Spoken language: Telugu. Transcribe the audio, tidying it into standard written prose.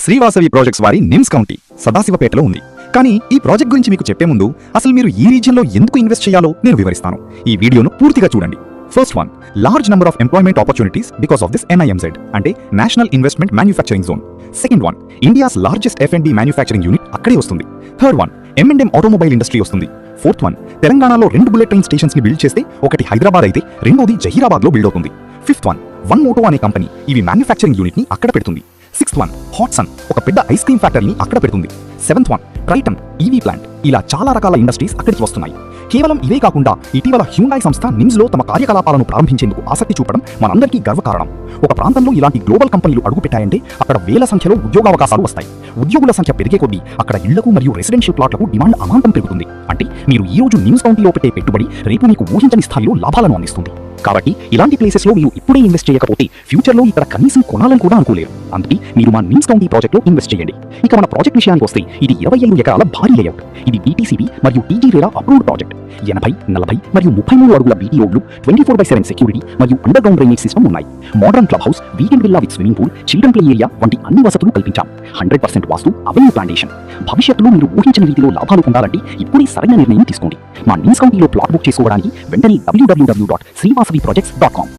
శ్రీవాసవి ప్రాజెక్ట్స్ వారి నిమ్స్ కౌంటీ సదాశివపేటలో ఉంది. కానీ ఈ ప్రాజెక్ట్ గురించి మీకు చెప్పే ముందు అసలు మీరు ఈ రీజియన్లో ఎందుకు ఇన్వెస్ట్ చేయాలో నేను వివరిస్తాను. ఈ వీడియోను పూర్తిగా చూడండి. First one, large number of employment opportunities because of this NIMZ అంటే national investment manufacturing zone. Second one, India's largest F&B manufacturing unit అక్కడే వస్తుంది. Third one, M&M automobile industry వస్తుంది. ఫోర్త్ వన్, తెలంగాణలో 2 బుల్లెట్ ట్రైన్ స్టేషన్స్ ని బిల్డ్ చేస్తే ఒకటి హైదరాబాద్ అయితే రెండోది జహీరాబాద్ లో బిల్డ్ అవుతుంది. ఫిఫ్త్ వన్ మోటో అనే కంపెనీ ఇవి మ్యానుఫ్యాక్చరింగ్ యూనిట్ ని అక్కడ పెడుతుంది. సిక్స్త్ వన్, హాట్సన్ ఒక పెద్ద ఐస్ క్రీమ్ ఫ్యాక్టరీని అక్కడ పెడుతుంది. Seventh one, Triton EV plant. ఇలా చాలా రకాల ఇండస్ట్రీస్ అక్కడికి వస్తున్నాయి. కేవలం ఇవే కాకుండా ఇటీవల హ్యుండాయ్ సంస్థ నిమ్స్ లో తమ కార్యకలాపాలను ప్రారంభించేందుకు ఆసక్తి చూపడం మనందరికీ గర్వకారణం. ఒక ప్రాంతంలో ఇలాంటి గ్లోబల్ కంపెనీలు అడుగుపెట్టాయంటే అక్కడ వేల సంఖ్యలో ఉద్యోగావకాశాలు వస్తాయి. ఉద్యోగుల సంఖ్య పెరిగే కొద్దీ అక్కడ ఇళ్లకు మరియు రెసిడెన్షియల్ ప్లాట్లకు డిమాండ్ అమాంతం పెరుగుతుంది. అంటే మీరు ఈ రోజు నిమ్స్ కౌంటీలో పెట్టే పెట్టుబడి రేపు మీకు ఊహించని స్థాయిలో లాభాలను అందిస్తుంది. కాబట్టి ఇలాంటి ప్లేసెస్ లో మీరు ఇప్పుడే ఇన్వెస్ట్ చేయకపోతే ఫ్యూచర్ లో ఇక్కడ కనీసం కొనాలని కూడా అనుకోలేరు. అందుకే మీరు మా నిమ్స్ కౌంటీ ప్రాజెక్ట్ లో ఇన్వెస్ట్ చేయండి. ఇక మన ప్రాజెక్ట్ విషయానికి వస్తే ఇది 25 ఎకరాల భారీ లేఅవుట్. ఇది DTCP మరియు TG RERA అప్రూవ్డ్ ప్రాజెక్ట్. 80, 40 మరియు 33 అడుగుల BT రోడ్లు, 24/7 సెక్యూరిటీ మరియు అండర్ గ్రౌండ్ డ్రైనేజ్ సిస్టమ్ ఉన్నాయి. Modern club house, weekend villa with swimming pool, children play area వంటి అన్ని వసతులు కల్పించాం. 100% వాస్తు, అవెన్యూ ప్లాంటేషన్. భవిష్యత్తులో మీరు ఊహించిన రీతిలో లాభాలు పొందాలంటే ఇప్పుడే సరైన నిర్ణయం తీసుకోండి. మా నిమ్స్ కౌంటీలో ప్లాట్ బుక్ చేసుకోవడానికి వెంటనే www.srivasaviprojects.com